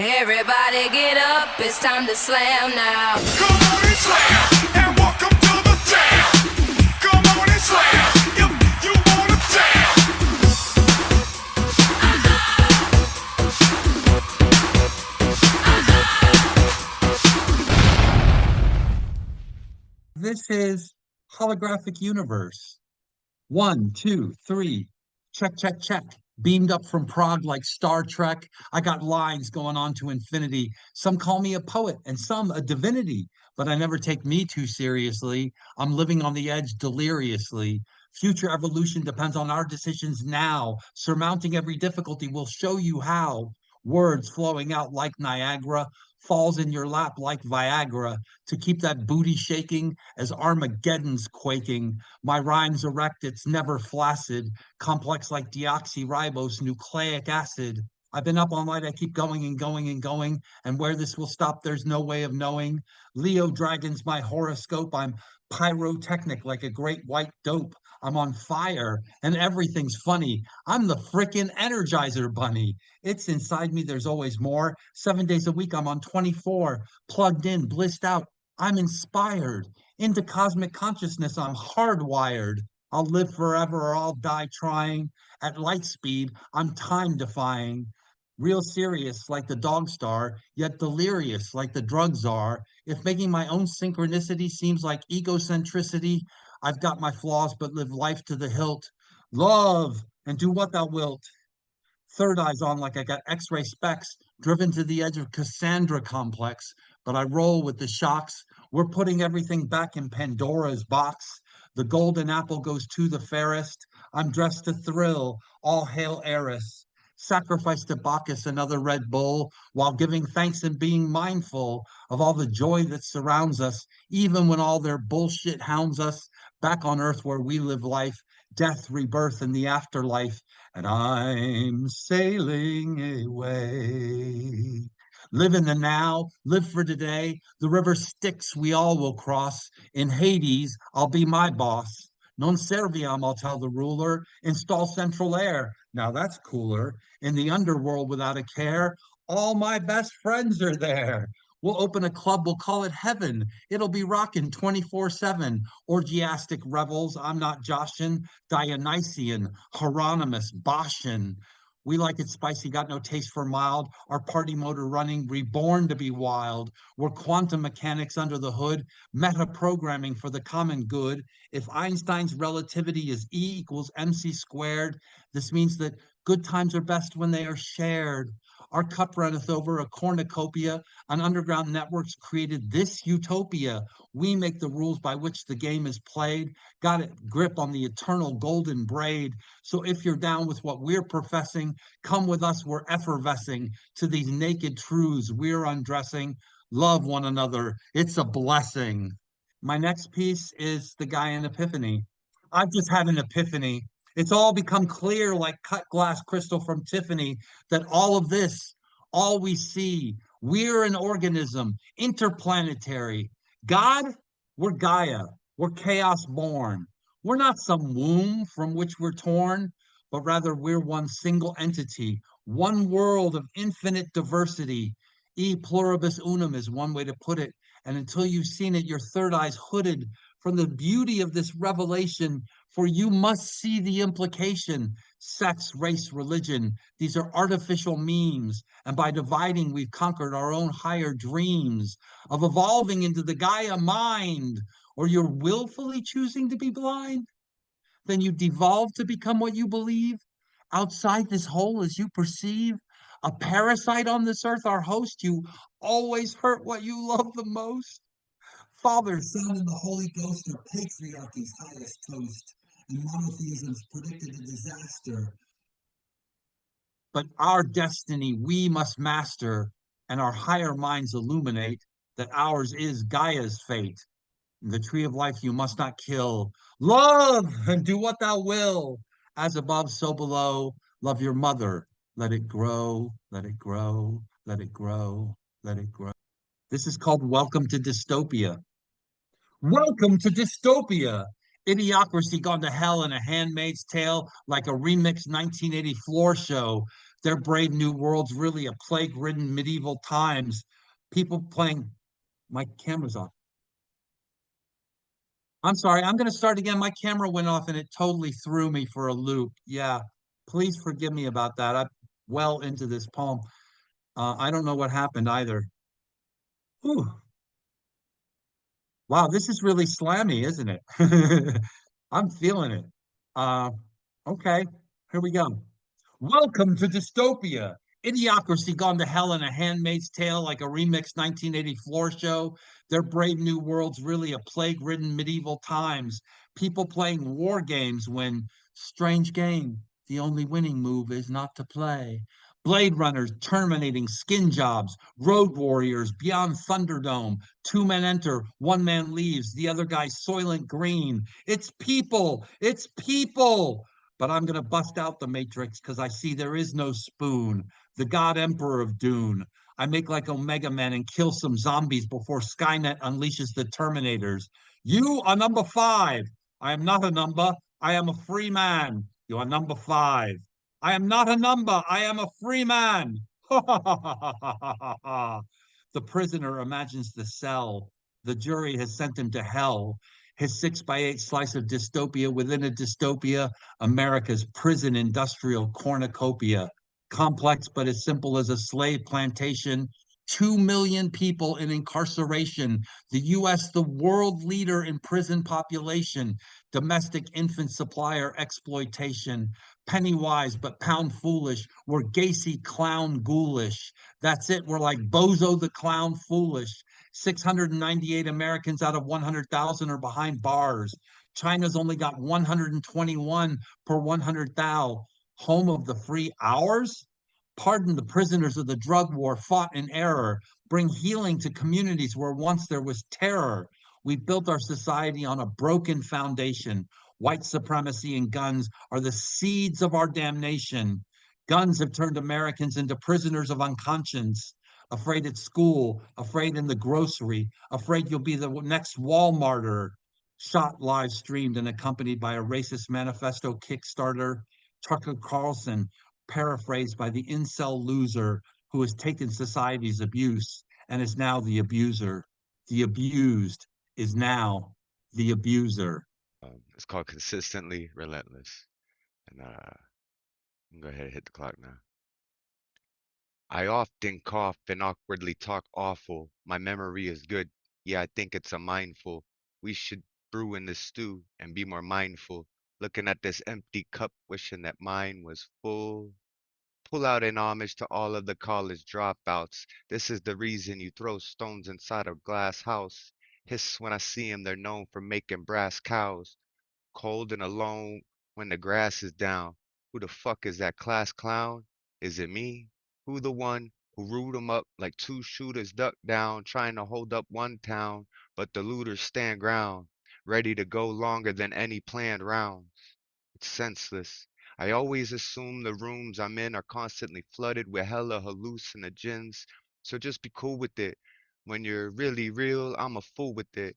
Everybody get up, it's time to slam now. Come on and slam, and welcome to the jam. Come on and slam, if you wanna jam. This is Holographic Universe. 1, 2, 3. Check, check, check. Beamed up from Prague like Star Trek. I got lines going on to infinity. Some call me a poet and some a divinity, but I never take me too seriously. I'm living on the edge deliriously. Future evolution depends on our decisions now. Surmounting every difficulty will show you how. Words flowing out like Niagara, falls in your lap like Viagra to keep that booty shaking as Armageddon's quaking. My rhyme's erect, it's never flaccid, complex like deoxyribose nucleic acid. I've been up all night, I keep going and going and going, and where this will stop, there's no way of knowing. Leo Dragon's my horoscope. I'm pyrotechnic like a great white dope. I'm on fire and everything's funny. I'm the frickin' Energizer Bunny. It's inside me, there's always more. 7 days a week, I'm on 24, plugged in, blissed out. I'm inspired. Into cosmic consciousness, I'm hardwired. I'll live forever or I'll die trying. At light speed, I'm time defying. Real serious like the dog star, yet delirious like the drug czar. If making my own synchronicity seems like egocentricity, I've got my flaws but live life to the hilt. Love and do what thou wilt. Third eye's on like I got X-ray specs, driven to the edge of Cassandra complex, but I roll with the shocks. We're putting everything back in Pandora's box. The golden apple goes to the fairest. I'm dressed to thrill. All hail heiress. Sacrifice to Bacchus another Red Bull while giving thanks and being mindful of all the joy that surrounds us, even when all their bullshit hounds us back on earth where we live life, death, rebirth, and the afterlife. And I'm sailing away. Live in the now, live for today. The river Styx we all will cross. In Hades, I'll be my boss. Non serviam, I'll tell the ruler. Install central air. Now that's cooler. In the underworld without a care, all my best friends are there. We'll open a club, we'll call it heaven. It'll be rocking 24/7. Orgiastic revels, I'm not Joshin. Dionysian, Hieronymus, Boshin. We like it spicy, got no taste for mild. Our party motor running, reborn to be wild. We're quantum mechanics under the hood, meta programming for the common good. If Einstein's relativity is E equals mc squared, this means that good times are best when they are shared. Our cup runneth over a cornucopia. On underground networks created this utopia. We make the rules by which the game is played. Got it grip on the eternal golden braid. So if you're down with what we're professing, come with us, we're effervescing to these naked truths we're undressing. Love one another, it's a blessing. My next piece is The Guy in Epiphany. I've just had an epiphany. It's all become clear like cut glass crystal from Tiffany that all of this, all we see, we're an organism, interplanetary. God, we're Gaia, we're chaos born. We're not some womb from which we're torn, but rather we're one single entity, one world of infinite diversity. E pluribus unum is one way to put it. And until you've seen it, your third eye's hooded from the beauty of this revelation, for you must see the implication. Sex, race, religion, these are artificial memes. And by dividing, we've conquered our own higher dreams of evolving into the Gaia mind. Or you're willfully choosing to be blind? Then you devolve to become what you believe. Outside this whole as you perceive, a parasite on this earth, our host, you always hurt what you love the most. Father, Son, and the Holy Ghost are patriarchy's highest toast, and monotheism's predicted a disaster. But our destiny we must master, and our higher minds illuminate that ours is Gaia's fate. The tree of life you must not kill. Love and do what thou will. As above, so below. Love your mother. Let it grow, let it grow, let it grow, let it grow. This is called Welcome to Dystopia. Welcome to Dystopia. Idiocracy gone to hell in a Handmaid's Tale like a remixed 1980 floor show. Their brave new world's really a plague-ridden medieval times. People playing. My camera's off. I'm sorry. I'm going to start again. My camera went off and it totally threw me for a loop. Yeah. Please forgive me about that. I'm well into this poem. I don't know what happened either. Whew. Wow, this is really slammy, isn't it? I'm feeling it. Uh, okay, here we go. Welcome to dystopia. Idiocracy gone to hell in a Handmaid's Tale like a remixed 1980 floor show. Their brave new world's really a plague-ridden medieval times. People playing war games when strange game. The only winning move is not to play. Blade runners terminating skin jobs. Road warriors beyond Thunderdome. Two men enter, one man leaves, the other guy soylent green. It's people. It's people. But I'm gonna bust out the Matrix because I see there is no spoon. The God Emperor of Dune. I make like Omega Man and kill some zombies before Skynet unleashes the Terminators. You are number five. I am not a number. I am a free man. You are number five. I am not a number. I am a free man. The prisoner imagines the cell. The jury has sent him to hell. His 6x8 slice of dystopia within a dystopia, America's prison industrial cornucopia. Complex but as simple as a slave plantation. 2 million people in incarceration. The US, the world leader in prison population. Domestic infant supplier exploitation. Penny wise but pound foolish. We're Gacy clown ghoulish. That's it. We're like Bozo the clown foolish. 698 Americans out of 100,000 are behind bars. China's only got 121 per 100,000. Home of the free hours? Pardon the prisoners of the drug war fought in error. Bring healing to communities where once there was terror. We built our society on a broken foundation. White supremacy and guns are the seeds of our damnation. Guns have turned Americans into prisoners of unconscience. Afraid at school, afraid in the grocery, afraid you'll be the next Walmarter. Shot live streamed and accompanied by a racist manifesto Kickstarter. Tucker Carlson, paraphrased by the incel loser who has taken society's abuse and is now the abuser. The abused is now the abuser. It's called Consistently Relentless. And I'm go ahead and hit the clock now. I often cough and awkwardly talk awful. My memory is good. Yeah, I think it's a mindful. We should brew in the stew and be more mindful. Looking at this empty cup, wishing that mine was full. Pull out an homage to all of the college dropouts. This is the reason you throw stones inside a glass house. Hiss when I see 'em, they're known for making brass cows. Cold and alone when the grass is down. Who the fuck is that class clown? Is it me? Who the one who root 'em up like two shooters duck down, trying to hold up one town, but the looters stand ground, ready to go longer than any planned rounds? It's senseless. I always assume the rooms I'm in are constantly flooded with hella hallucinogens, so just be cool with it. When you're really real, I'm a fool with it.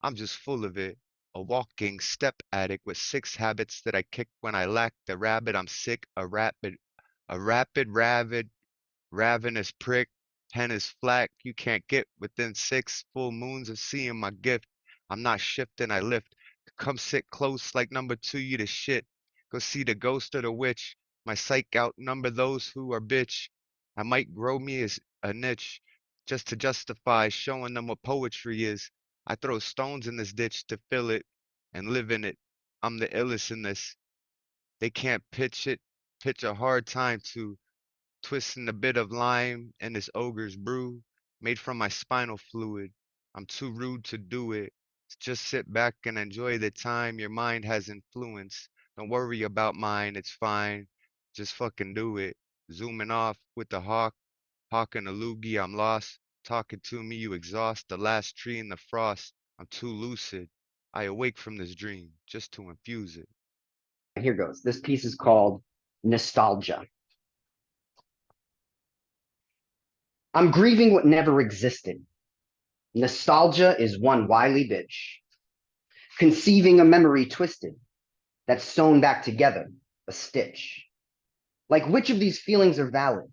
I'm just full of it. A walking step addict with 6 habits that I kick when I lack the rabbit. I'm sick, rabid, ravenous prick. Pen is flat. You can't get within 6 full moons of seeing my gift. I'm not shifting, I lift. Come sit close like number 2, you the shit. Go see the ghost or the witch. My psych outnumber those who are bitch. I might grow me as a niche just to justify showing them what poetry is. I throw stones in this ditch to fill it and live in it. I'm the illest in this. They can't pitch a hard time to twisting a bit of lime in this ogre's brew, made from my spinal fluid. I'm too rude to do it. Just sit back and enjoy the time your mind has influence. Don't worry about mine, it's fine. Just fucking do it. Zooming off with the hawk and a loogie, I'm lost. Talking to me, you exhaust the last tree in the frost. I'm too lucid. I awake from this dream just to infuse it. Here goes. This piece is called Nostalgia. I'm grieving what never existed. Nostalgia is one wily bitch, conceiving a memory twisted that's sewn back together, a stitch. Like, which of these feelings are valid?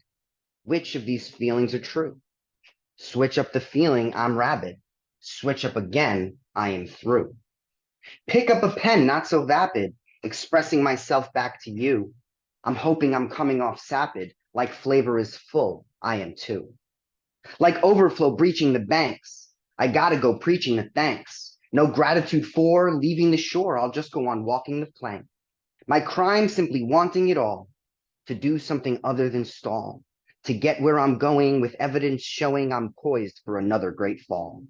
Which of these feelings are true? Switch up the feeling, I'm rabid. Switch up again, I am through. Pick up a pen, not so vapid, expressing myself back to you. I'm hoping I'm coming off sapid, like flavor is full, I am too. Like overflow breaching the banks, I gotta go preaching the thanks. No gratitude for leaving the shore, I'll just go on walking the plank. My crime simply wanting it all, to do something other than stall, to get where I'm going with evidence showing I'm poised for another great fall.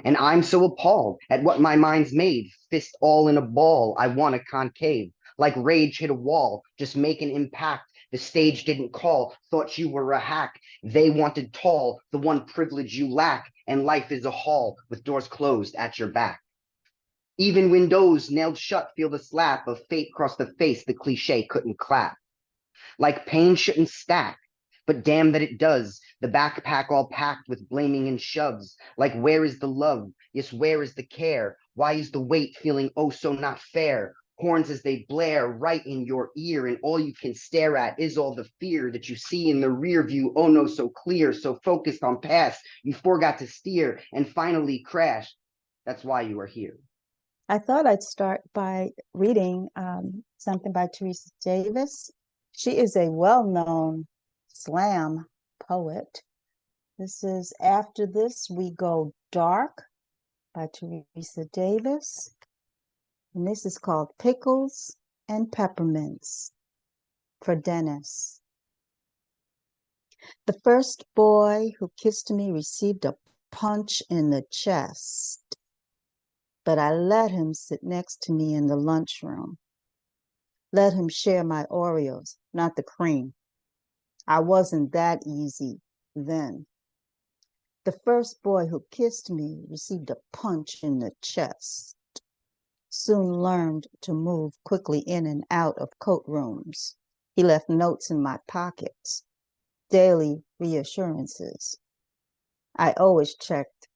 And I'm so appalled at what my mind's made, fist all in a ball, I want a concave, like rage hit a wall, just make an impact. The stage didn't call, thought you were a hack. They wanted tall, the one privilege you lack, and life is a hall with doors closed at your back. Even windows nailed shut feel the slap of fate across the face the cliche couldn't clap. Like pain shouldn't stack, but damn that it does. The backpack all packed with blaming and shoves. Like, where is the love? Yes, where is the care? Why is the weight feeling oh so not fair? Horns as they blare right in your ear, and all you can stare at is all the fear that you see in the rear view. Oh no, so clear, so focused on past, you forgot to steer and finally crash. That's why you are here. I thought I'd start by reading something by Teresa Davis. She is a well-known slam poet. This is After This We Go Dark by Teresa Davis. And this is called Pickles and Peppermints for Dennis. The first boy who kissed me received a punch in the chest, but I let him sit next to me in the lunchroom. Let him share my Oreos, not the cream. I wasn't that easy then. The first boy who kissed me received a punch in the chest. Soon learned to move quickly in and out of coat rooms. He left notes in my pockets, daily reassurances. I always checked,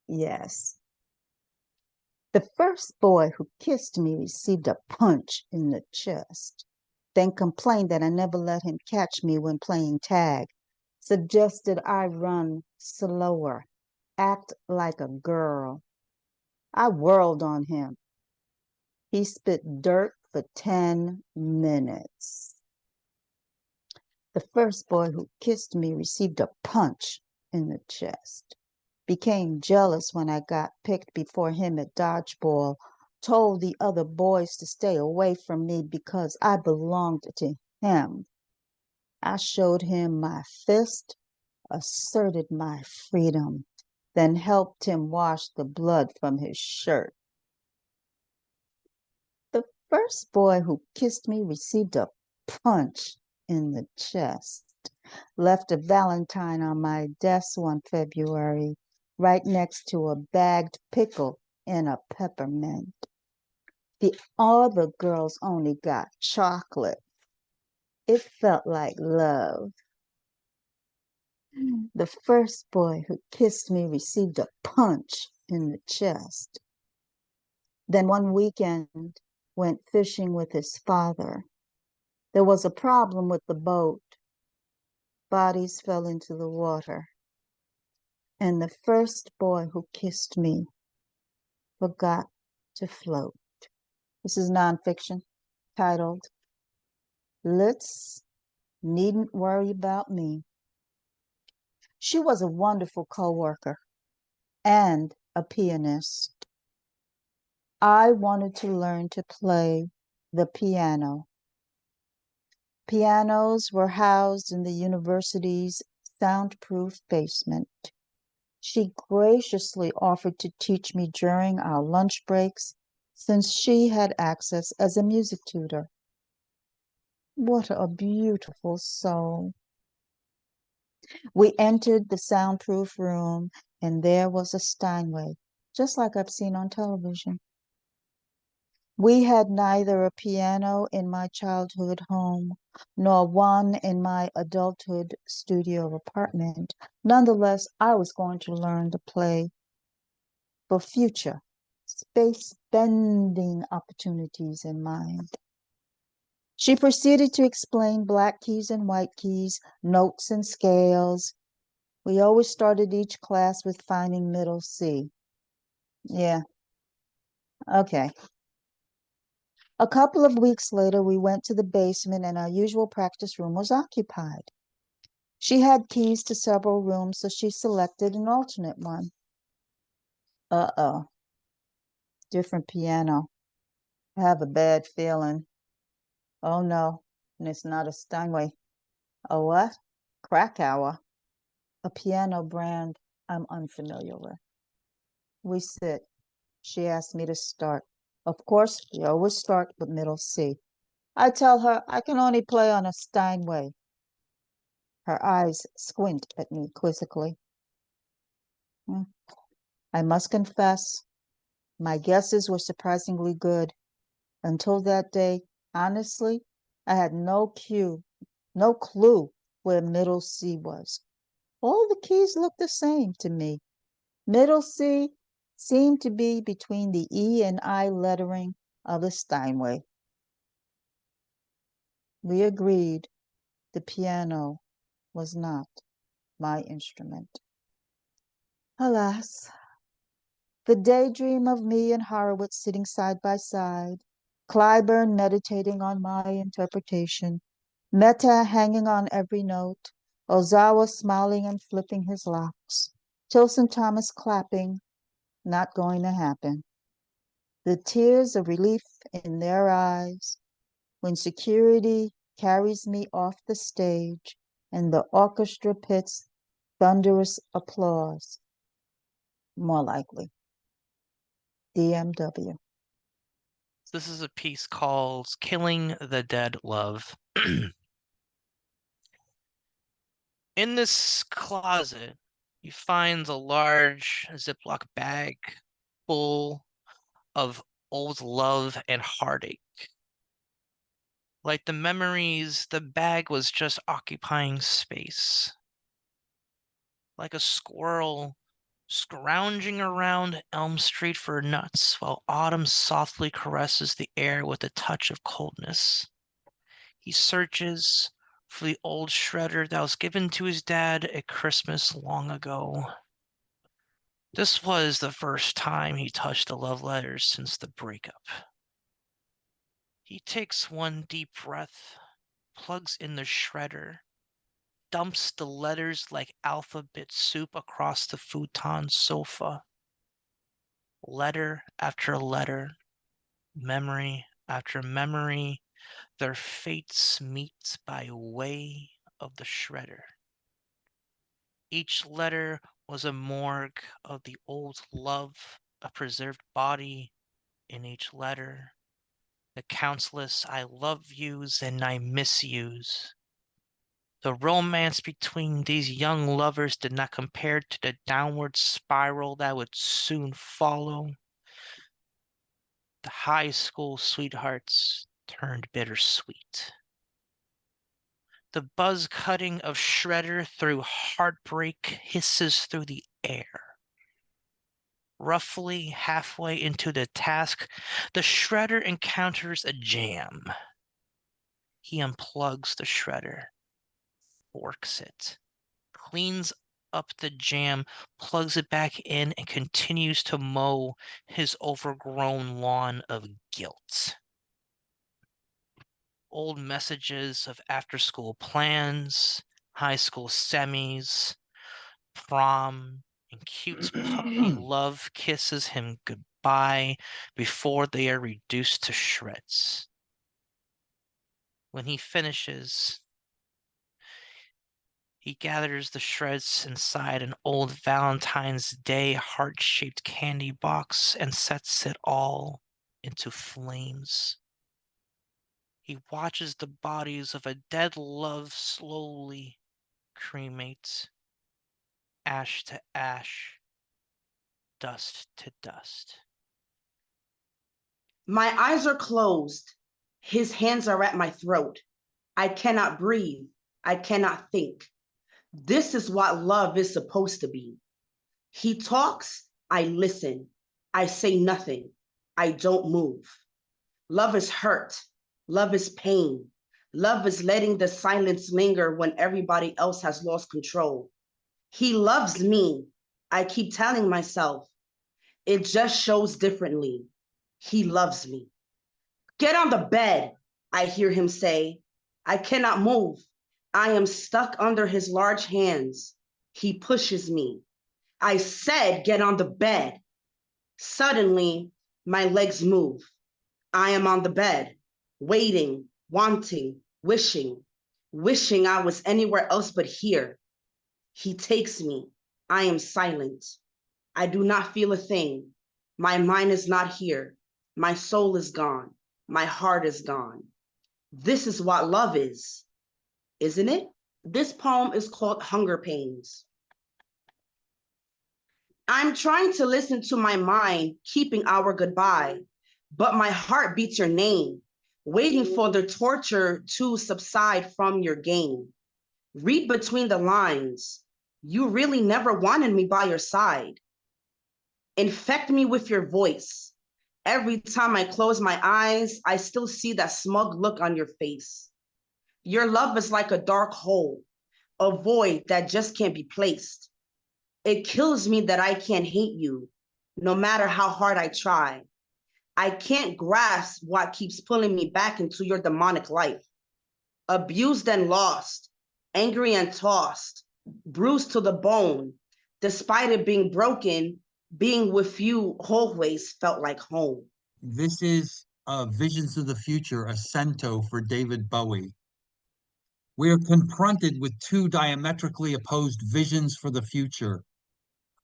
yes. The first boy who kissed me received a punch in the chest, then complained that I never let him catch me when playing tag, suggested I run slower, act like a girl. I whirled on him. He spit dirt for 10 minutes. The first boy who kissed me received a punch in the chest, became jealous when I got picked before him at dodgeball, told the other boys to stay away from me because I belonged to him. I showed him my fist, asserted my freedom, then helped him wash the blood from his shirt. The first boy who kissed me received a punch in the chest, left a Valentine on my desk one February, right next to a bagged pickle and a peppermint. The other girls only got chocolate. It felt like love. The first boy who kissed me received a punch in the chest. Then one weekend went fishing with his father. There was a problem with the boat. Bodies fell into the water. And the first boy who kissed me forgot to float. This is nonfiction titled, Litz Needn't Worry About Me. She was a wonderful coworker and a pianist. I wanted to learn to play the piano. Pianos were housed in the university's soundproof basement. She graciously offered to teach me during our lunch breaks since she had access as a music tutor. What a beautiful soul. We entered the soundproof room, and there was a Steinway, just like I've seen on television. We had neither a piano in my childhood home, nor one in my adulthood studio apartment. Nonetheless, I was going to learn to play for future space-bending opportunities in mind. She proceeded to explain black keys and white keys, notes and scales. We always started each class with finding middle C. Yeah, okay. A couple of weeks later, we went to the basement and our usual practice room was occupied. She had keys to several rooms, so she selected an alternate one. Uh-oh. Different piano. I have a bad feeling. Oh no, and it's not a Steinway. A what? Krakauer. A piano brand I'm unfamiliar with. We sit. She asked me to start. Of course, we always start with middle C. I tell her I can only play on a Steinway. Her eyes squint at me quizzically. I must confess, my guesses were surprisingly good. Until that day, honestly, I had no clue where middle C was. All the keys looked the same to me. Middle C seemed to be between the E and I lettering of the Steinway. We agreed the piano was not my instrument. Alas, the daydream of me and Horowitz sitting side by side, Clyburn meditating on my interpretation, Meta hanging on every note, Ozawa smiling and flipping his locks, Tilson Thomas clapping, not going to happen. The tears of relief in their eyes when security carries me off the stage and the orchestra pits thunderous applause. More likely. DMW. This is a piece called Killing the Dead Love. In this closet, you find a large Ziploc bag full of old love and heartache. Like the memories, the bag was just occupying space. Like a squirrel scrounging around Elm Street for nuts while autumn softly caresses the air with a touch of coldness. He searches for the old shredder that was given to his dad at Christmas long ago. This was the first time he touched the love letters since the breakup. He takes one deep breath, plugs in the shredder, dumps the letters like alphabet soup across the futon sofa. Letter after letter, memory after memory, their fates meet by way of the shredder. Each letter was a morgue of the old love, a preserved body in each letter. The countless I love yous and I miss yous. The romance between these young lovers did not compare to the downward spiral that would soon follow. The high school sweethearts turned bittersweet. The buzz cutting of shredder through heartbreak hisses through the air. Roughly halfway into the task, the shredder encounters a jam. He unplugs the shredder, forks it, cleans up the jam, plugs it back in, and continues to mow his overgrown lawn of guilt. Old messages of after-school plans, high school semis, prom, and cute puppy love kisses him goodbye before they are reduced to shreds. When he finishes, he gathers the shreds inside an old Valentine's Day heart-shaped candy box and sets it all into flames. He watches the bodies of a dead love slowly cremate, ash to ash, dust to dust. My eyes are closed. His hands are at my throat. I cannot breathe. I cannot think. This is what love is supposed to be. He talks, I listen. I say nothing. I don't move. Love is hurt. Love is pain. Love is letting the silence linger when everybody else has lost control. He loves me. I keep telling myself. It just shows differently. He loves me. Get on the bed, I hear him say. I cannot move. I am stuck under his large hands. He pushes me. I said, get on the bed. Suddenly, my legs move. I am on the bed, waiting, wanting, wishing I was anywhere else but here. He takes me. I am silent. I do not feel a thing. My mind is not here. My soul is gone. My heart is gone. This is what love is, isn't it? This poem is called Hunger Pains. I'm trying to listen to my mind, keeping our goodbye, but my heart beats your name, waiting for the torture to subside from your game. Read between the lines. You really never wanted me by your side. Infect me with your voice. Every time I close my eyes, I still see that smug look on your face. Your love is like a dark hole, a void that just can't be placed. It kills me that I can't hate you, no matter how hard I try. I can't grasp what keeps pulling me back into your demonic life. Abused and lost, angry and tossed, bruised to the bone. Despite it being broken, being with you always felt like home. This is Visions of the Future, a cento for David Bowie. We are confronted with two diametrically opposed visions for the future.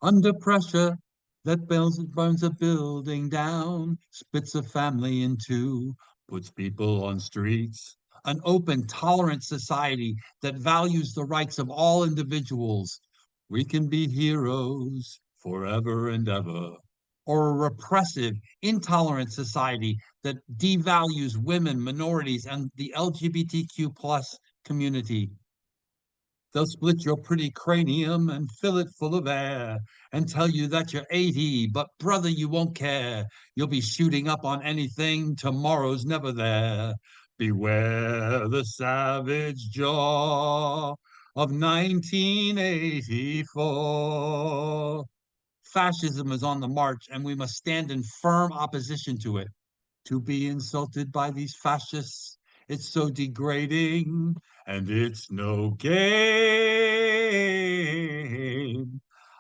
Under pressure that burns a building down, splits a family in two, puts people on streets. An open, tolerant society that values the rights of all individuals. We can be heroes forever and ever. Or a repressive, intolerant society that devalues women, minorities, and the LGBTQ plus community. They'll split your pretty cranium and fill it full of air and tell you that you're 80, but brother, you won't care. You'll be shooting up on anything. Tomorrow's never there. Beware the savage jaw of 1984. Fascism is on the march, and we must stand in firm opposition to it. To be insulted by these fascists, it's so degrading, and it's no game.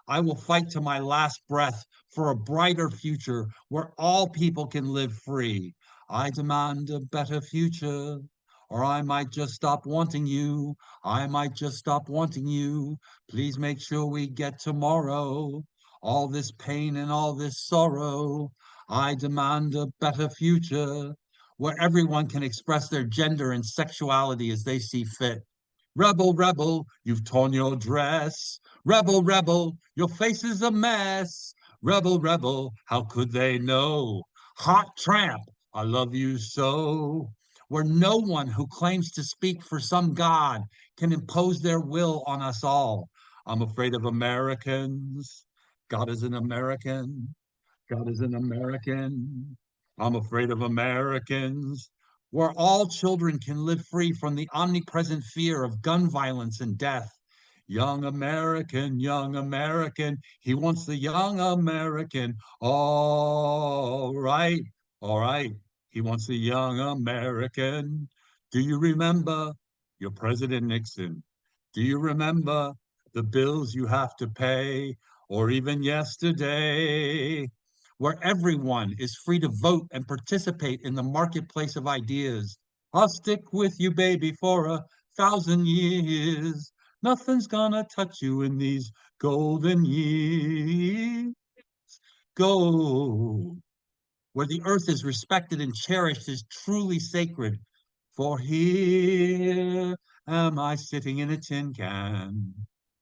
I will fight to my last breath for a brighter future where all people can live free. I demand a better future, or I might just stop wanting you. I might just stop wanting you. Please make sure we get tomorrow. All this pain and all this sorrow. I demand a better future where everyone can express their gender and sexuality as they see fit. Rebel, rebel, you've torn your dress. Rebel, rebel, your face is a mess. Rebel, rebel, how could they know? Hot tramp, I love you so. Where no one who claims to speak for some God can impose their will on us all. I'm afraid of Americans. God is an American. God is an American. I'm afraid of Americans. Where all children can live free from the omnipresent fear of gun violence and death. Young American, he wants the young American. All right, he wants the young American. Do you remember your President Nixon? Do you remember the bills you have to pay? Or even yesterday, where everyone is free to vote and participate in the marketplace of ideas. I'll stick with you, baby, for 1,000 years. Nothing's gonna touch you in these golden years. Go where the earth is respected and cherished is truly sacred. For here am I sitting in a tin can,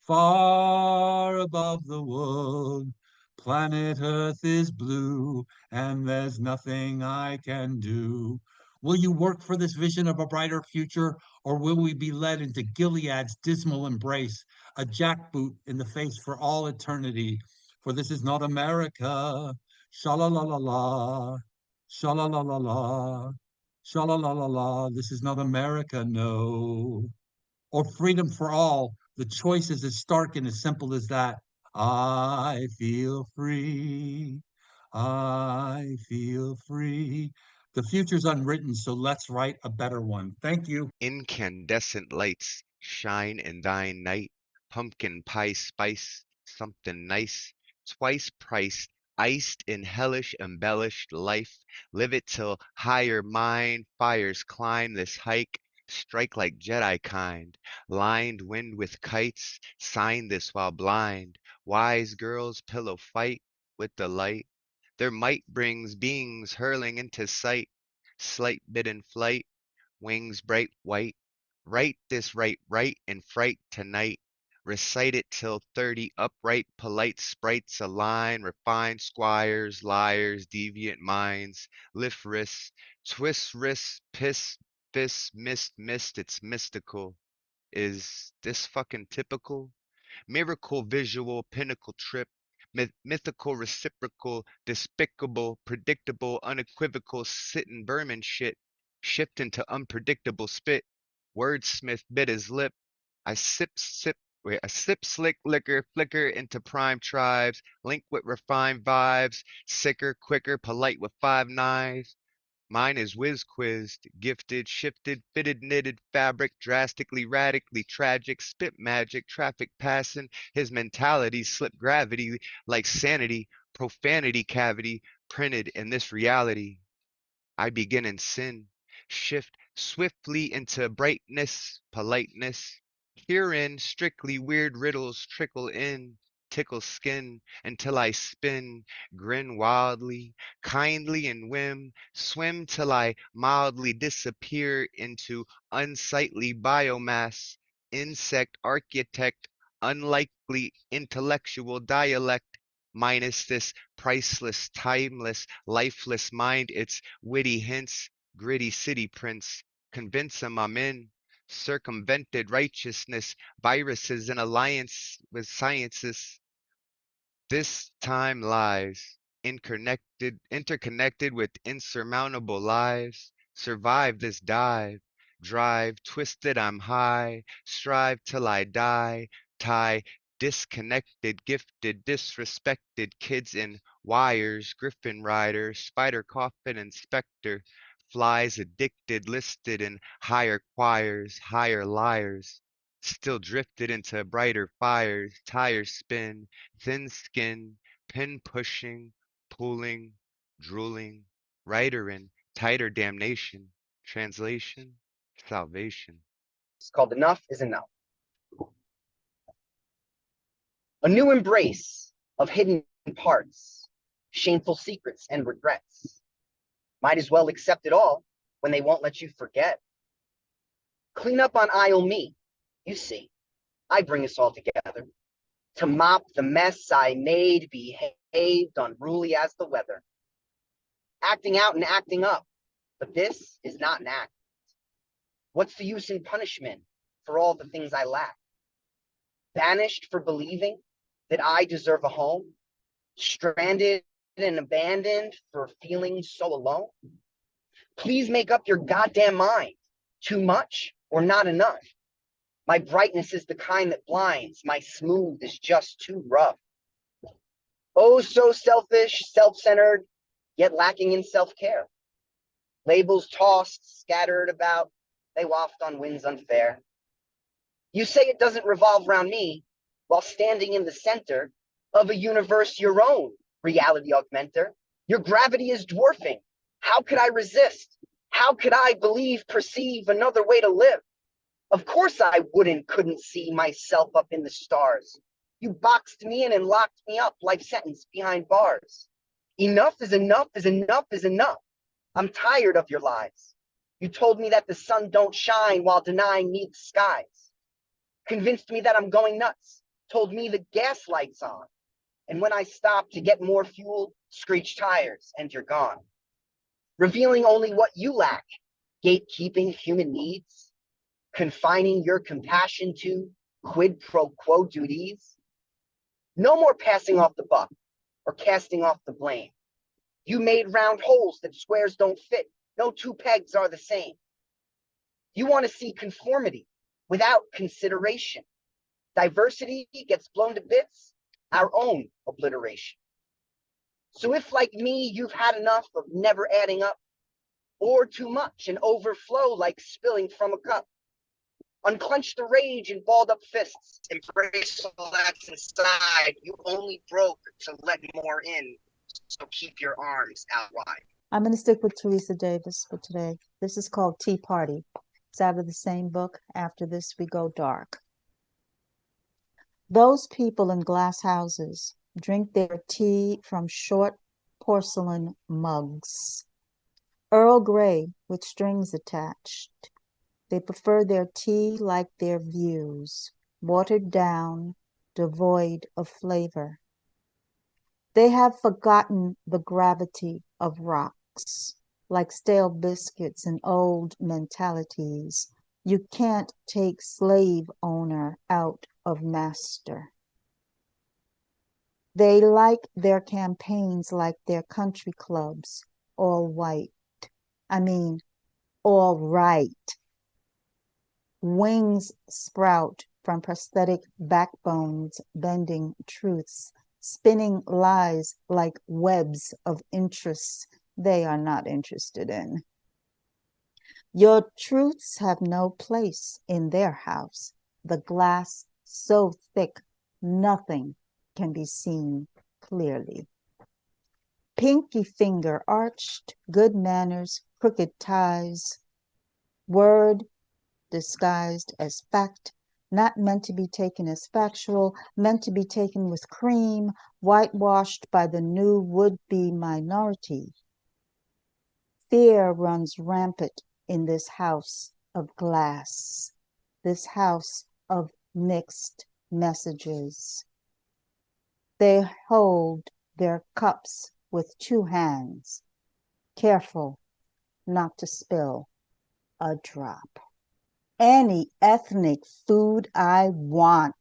far above the world. Planet Earth is blue, and there's nothing I can do. Will you work for this vision of a brighter future, or will we be led into Gilead's dismal embrace, a jackboot in the face for all eternity? For this is not America. Sha la la la la, sha la la la la. Sha la la la la, this is not America, no. Or freedom for all. The choice is as stark and as simple as that. I feel free. I feel free. The future's unwritten, so let's write a better one. Thank you. Incandescent lights shine in thine night, pumpkin pie spice, something nice, twice priced, iced in hellish embellished life, live it till higher mind fires climb this hike, strike like Jedi kind, lined wind with kites, sign this while blind, wise girls pillow fight with the light, their might brings beings hurling into sight, slight bit in flight, wings bright white, write this right in fright tonight. Recite it till 30 upright, polite sprites align, refined squires, liars, deviant minds, lift wrists, twist wrists, piss, fist, mist, it's mystical. Is this fucking typical? Miracle visual pinnacle trip, mythical reciprocal, despicable, predictable, unequivocal, sittin' Berman shit, shift into unpredictable spit. Wordsmith bit his lip. I sip slick liquor, flicker into prime tribes, link with refined vibes, sicker, quicker, polite with 5 knives. Mine is whiz quizzed, gifted, shifted, fitted, knitted fabric, drastically, radically tragic, spit magic, traffic passing, his mentality, slip gravity like sanity, profanity cavity, printed in this reality. I begin in sin, shift swiftly into brightness, politeness. Herein strictly weird riddles trickle in, tickle skin until I spin, grin wildly, kindly and whim, swim till I mildly disappear into unsightly biomass, insect architect, unlikely intellectual dialect, minus this priceless, timeless, lifeless mind, its witty hints, gritty city prints, convince 'em I'm in, circumvented righteousness, viruses in alliance with sciences. This time lies interconnected with insurmountable lives. Survive this dive, drive, twisted I'm high, strive till I die, tie disconnected, gifted, disrespected kids in wires, griffin rider, spider coffin inspector, flies addicted, listed in higher choirs, higher liars, still drifted into brighter fires, tires spin, thin skin, pin pushing, pulling, drooling, writer in tighter damnation, translation, salvation. It's called Enough is Enough. A new embrace of hidden parts, shameful secrets and regrets. Might as well accept it all when they won't let you forget. Clean up on aisle me. You see, I bring us all together to mop the mess I made, behaved unruly as the weather. Acting out and acting up, but this is not an act. What's the use in punishment for all the things I lack? Banished for believing that I deserve a home? Stranded and abandoned for feeling so alone? Please make up your goddamn mind. Too much or not enough? My brightness is the kind that blinds. My smooth is just too rough. Oh, so selfish, self-centered, yet lacking in self-care. Labels tossed, scattered about, they waft on winds unfair. You say it doesn't revolve around me, while standing in the center of a universe your own, reality augmenter. Your gravity is dwarfing. How could I resist? How could I believe, perceive another way to live? Of course I couldn't see myself up in the stars. You boxed me in and locked me up, life sentence behind bars. Enough is enough is enough is enough. I'm tired of your lies. You told me that the sun don't shine while denying me the skies. Convinced me that I'm going nuts. Told me the gas light's on. And when I stop to get more fuel, screech tires and you're gone. Revealing only what you lack. Gatekeeping human needs. Confining your compassion to quid pro quo duties. No more passing off the buck or casting off the blame. You made round holes that squares don't fit, No two pegs are the same. You want to see conformity without consideration. Diversity gets blown to bits, our own obliteration. So if, like me, you've had enough of never adding up, or too much and overflow like spilling from a cup, unclench the rage in balled up fists, embrace all that's inside. You only broke to let more in, so keep your arms out wide. I'm going to stick with Teresa Davis for today. This is called Tea Party. It's out of the same book. After this, we go dark. Those people in glass houses drink their tea from short porcelain mugs, Earl Grey with strings attached. They prefer their tea like their views, watered down, devoid of flavor. They have forgotten the gravity of rocks, like stale biscuits and old mentalities. You can't take slave owner out of master. They like their campaigns like their country clubs, all white. I mean, all right. Wings sprout from prosthetic backbones, bending truths, spinning lies like webs of interests they are not interested in. Your truths have no place in their house, the glass so thick nothing can be seen clearly. Pinky finger arched, good manners, crooked ties, word disguised as fact, not meant to be taken as factual, meant to be taken with cream, whitewashed by the new would-be minority. Fear runs rampant in this house of glass, this house of mixed messages. They hold their cups with two hands, careful not to spill a drop. Any ethnic food I want.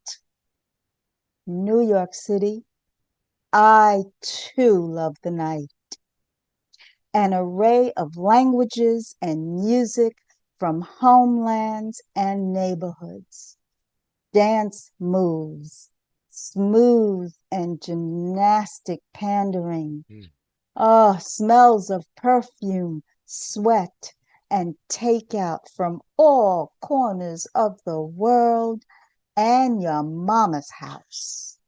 New York City, I too love the night. An array of languages and music from homelands and neighborhoods. Dance moves, smooth and gymnastic pandering. Oh, smells of perfume, sweat, and takeout from all corners of the world and your mama's house.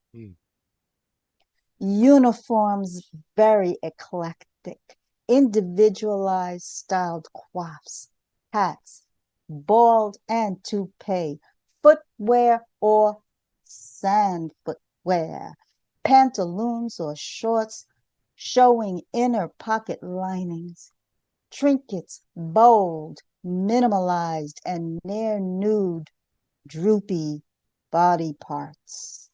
Uniforms very eclectic, individualized styled coifs, hats, bald and toupee, footwear or sand footwear, pantaloons or shorts showing inner pocket linings, trinkets bold, minimalized, and near nude, droopy body parts.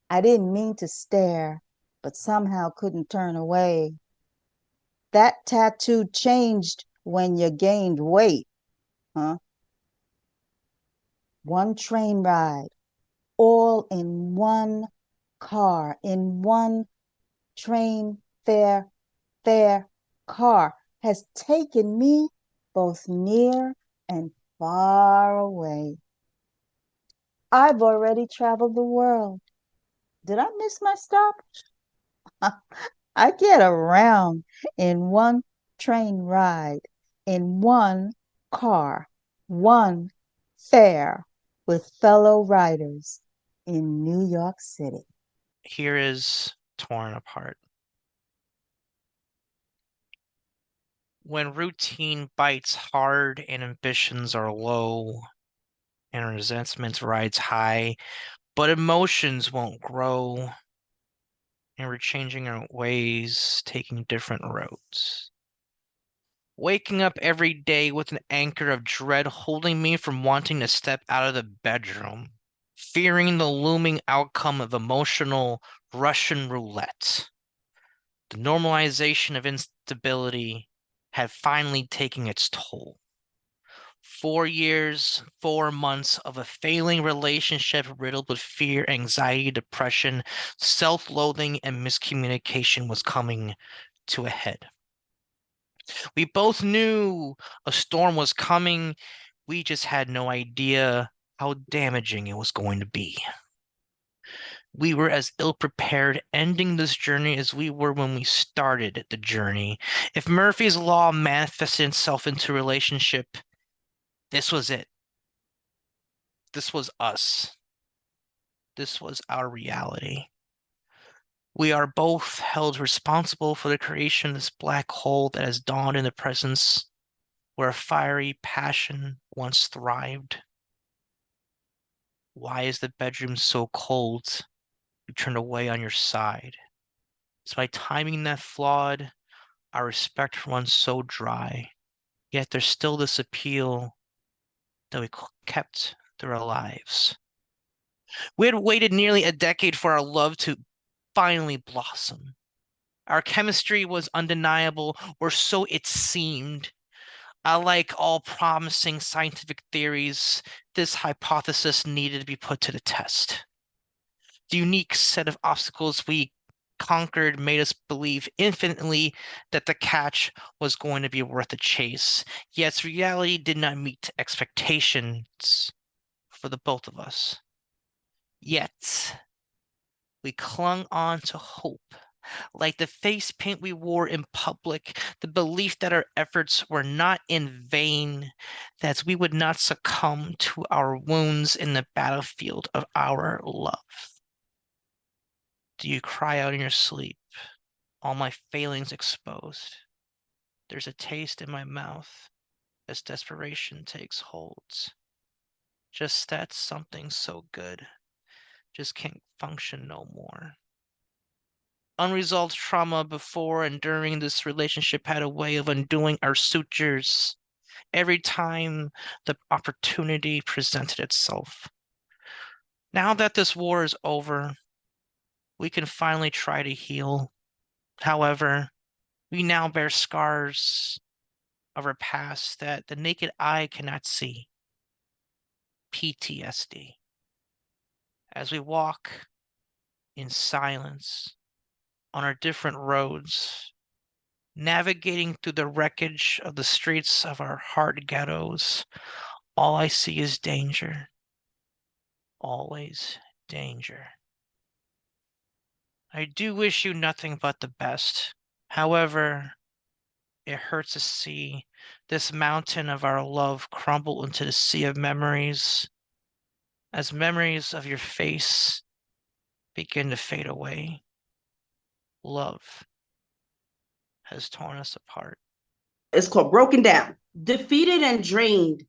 I didn't mean to stare, but somehow couldn't turn away. That tattoo changed when you gained weight, huh? One train ride, all in one car, in one train fare car, has taken me both near and far away. I've already traveled the world. Did I miss my stop? I get around in one train ride, in one car, one fare with fellow riders in New York City. Here is Torn Apart. When routine bites hard and ambitions are low and resentment rides high, but emotions won't grow, and we're changing our ways, taking different roads. Waking up every day with an anchor of dread holding me from wanting to step out of the bedroom, fearing the looming outcome of emotional Russian roulette. The normalization of instability had finally taken its toll. 4 years, 4 months of a failing relationship riddled with fear, anxiety, depression, self-loathing, and miscommunication was coming to a head. We both knew a storm was coming. We just had no idea how damaging it was going to be. We were as ill-prepared ending this journey as we were when we started the journey. If Murphy's Law manifested itself into a relationship, this was it. This was us. This was our reality. We are both held responsible for the creation of this black hole that has dawned in the presence where a fiery passion once thrived. Why is the bedroom so cold? You turned away on your side. Is my timing that flawed? Our respect runs so dry. Yet there's still this appeal that we kept through our lives. We had waited nearly a decade for our love to finally blossom. Our chemistry was undeniable, or so it seemed. Like all promising scientific theories, this hypothesis needed to be put to the test. The unique set of obstacles we conquered made us believe infinitely that the catch was going to be worth the chase. Yet reality did not meet expectations for the both of us. Yet we clung on to hope. Like the face paint we wore in public, the belief that our efforts were not in vain, that we would not succumb to our wounds in the battlefield of our love. Do you cry out in your sleep, all my failings exposed? There's a taste in my mouth as desperation takes hold. Just that something so good just can't function no more. Unresolved trauma before and during this relationship had a way of undoing our sutures every time the opportunity presented itself. Now that this war is over, we can finally try to heal. However, we now bear scars of our past that the naked eye cannot see. PTSD. As we walk in silence on our different roads, navigating through the wreckage of the streets of our heart ghettos, all I see is danger. Always danger. I do wish you nothing but the best. However, it hurts to see this mountain of our love crumble into the sea of memories as memories of your face begin to fade away. Love has torn us apart. It's called Broken Down. Defeated and drained,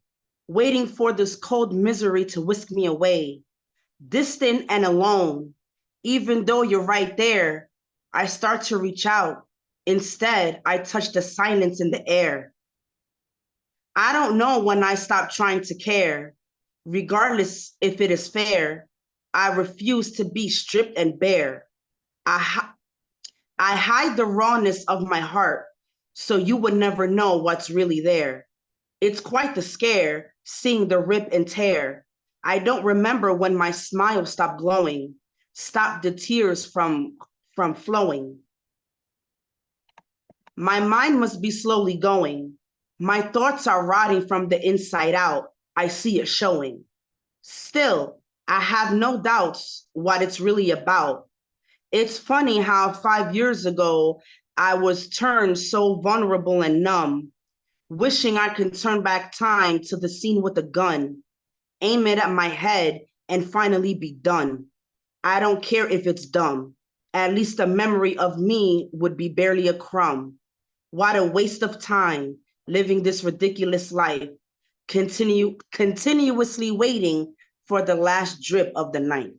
waiting for this cold misery to whisk me away. Distant and alone, even though you're right there, I start to reach out. Instead, I touch the silence in the air. I don't know when I stop trying to care. Regardless if it is fair, I refuse to be stripped and bare. I hide the rawness of my heart so you would never know what's really there. It's quite the scare, seeing the rip and tear. I don't remember when my smile stopped glowing, stopped the tears from flowing. My mind must be slowly going. My thoughts are rotting from the inside out. I see it showing. Still, I have no doubts what it's really about. It's funny how 5 years ago, I was turned so vulnerable and numb, wishing I could turn back time to the scene with a gun, aim it at my head, and finally be done. I don't care if it's dumb. At least the memory of me would be barely a crumb. What a waste of time living this ridiculous life, continuously waiting for the last drip of the knife.